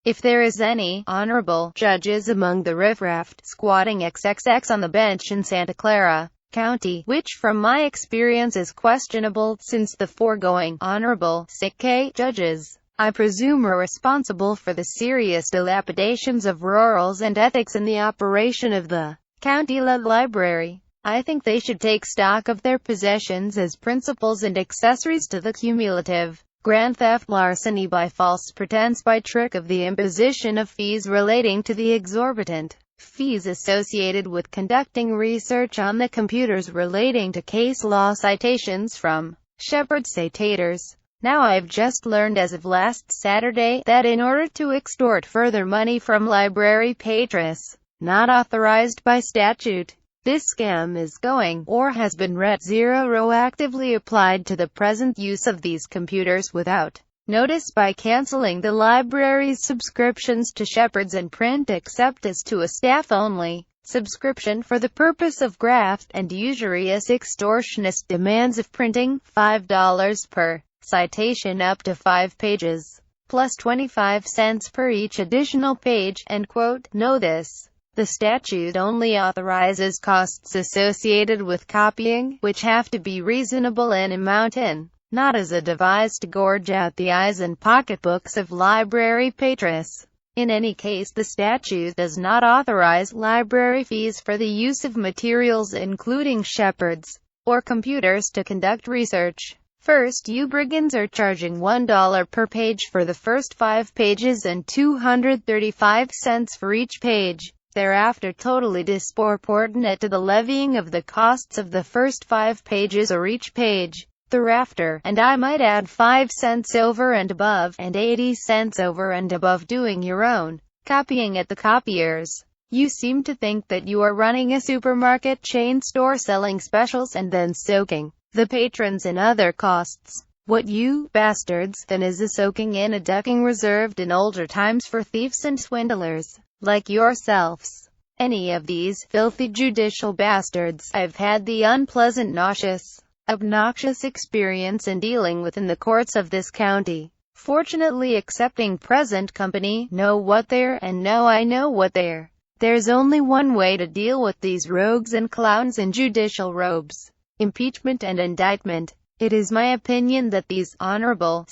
If there is any honorable judges among the riff-raff squatting XXX on the bench in Santa Clara County, which from my experience is questionable, since the foregoing honorable judges, I presume, are responsible for the serious dilapidations of rurals and ethics in the operation of the county library. I think they should take stock of their possessions as principals and accessories to the cumulative grand theft larceny by false pretense by trick of the imposition of fees relating to the exorbitant fees associated with conducting research on the computers relating to case law citations from Shepard citators. Now I've just learned as of last Saturday that in order to extort further money from library patrons not authorized by statute, this scam is going, or has been retroactively applied to the present use of these computers without notice by canceling the library's subscriptions to Shepard's and print except as to a staff-only subscription for the purpose of graft and usurious extortionist demands of printing $5 per citation up to 5 pages, plus 25 cents per each additional page, end quote. Know this. The statute only authorizes costs associated with copying, which have to be reasonable in amount and not as a device to gorge out the eyes and pocketbooks of library patrons. In any case, the statute does not authorize library fees for the use of materials including Shepard's or computers to conduct research. First, you brigands are charging $1 per page for the first 5 pages and 235 cents for each page. Thereafter totally disproportionate to the levying of the costs of the first 5 pages or each page thereafter, and I might add 5 cents over and above, and 80 cents over and above doing your own copying at the copiers. You seem to think that you are running a supermarket chain store selling specials and then soaking the patrons in other costs. What you bastards then is a soaking in a ducking reserved in older times for thieves and swindlers like yourselves. Any of these filthy judicial bastards I've had the unpleasant, obnoxious experience in dealing with in the courts of this county. Fortunately, excepting present company, know what they're, and know I know what they're. There's only one way to deal with these rogues and clowns in judicial robes: impeachment and indictment. It is my opinion that these honorable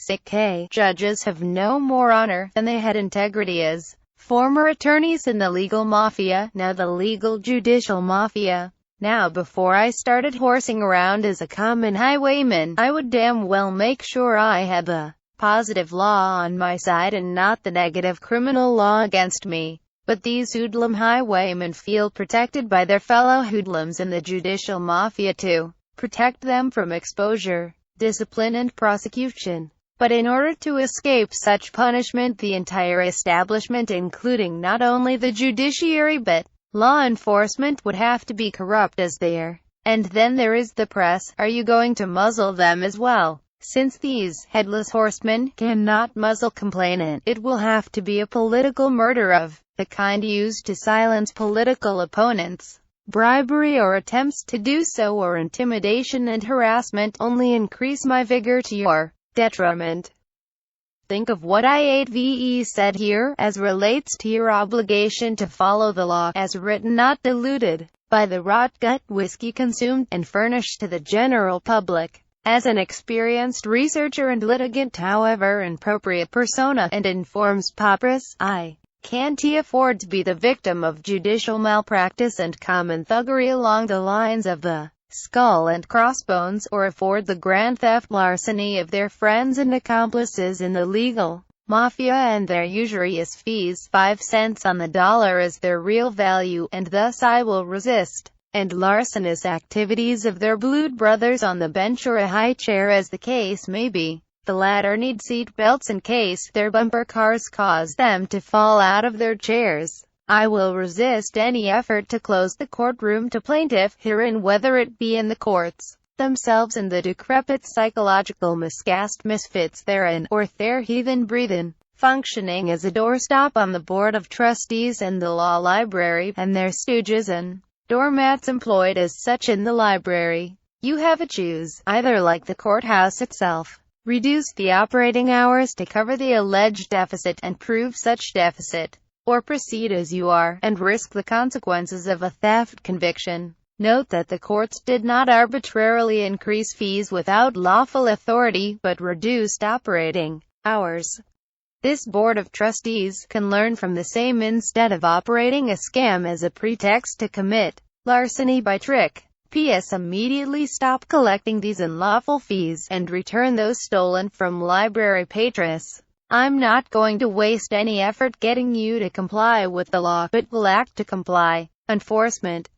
judges have no more honor than they had integrity as former attorneys in the legal mafia, now the legal judicial mafia. Now, before I started horsing around as a common highwayman, I would damn well make sure I had the positive law on my side and not the negative criminal law against me. But these hoodlum highwaymen feel protected by their fellow hoodlums in the judicial mafia to protect them from exposure, discipline and prosecution. But in order to escape such punishment, the entire establishment, including not only the judiciary but law enforcement, would have to be corrupt as they are. And then there is the press. Are you going to muzzle them as well? Since these headless horsemen cannot muzzle complainant, it will have to be a political murder of the kind used to silence political opponents. Bribery or attempts to do so, or intimidation and harassment, only increase my vigor to your detriment. Think of what I said here, as relates to your obligation to follow the law, as written, not diluted by the rot-gut whiskey consumed and furnished to the general public. As an experienced researcher and litigant, however appropriate persona, and informs papyrus, I can't afford to be the victim of judicial malpractice and common thuggery along the lines of the skull and crossbones, or afford the grand theft larceny of their friends and accomplices in the legal mafia and their usurious fees. 5 cents on the dollar is their real value, and thus I will resist and larcenous activities of their blued brothers on the bench or a high chair, as the case may be. The latter need seat belts in case their bumper cars cause them to fall out of their chairs. I will resist any effort to close the courtroom to plaintiff herein, whether it be in the courts themselves and the decrepit psychological miscast misfits therein, or their heathen breathin', functioning as a doorstop on the board of trustees and the law library, and their stooges and doormats employed as such in the library. You have a choose, either like the courthouse itself, reduce the operating hours to cover the alleged deficit and prove such deficit, or proceed as you are, and risk the consequences of a theft conviction. Note that the courts did not arbitrarily increase fees without lawful authority, but reduced operating hours. This Board of Trustees can learn from the same instead of operating a scam as a pretext to commit larceny by trick. P.S. Immediately stop collecting these unlawful fees, and return those stolen from library patrons. I'm not going to waste any effort getting you to comply with the law, but will act to comply. Enforcement.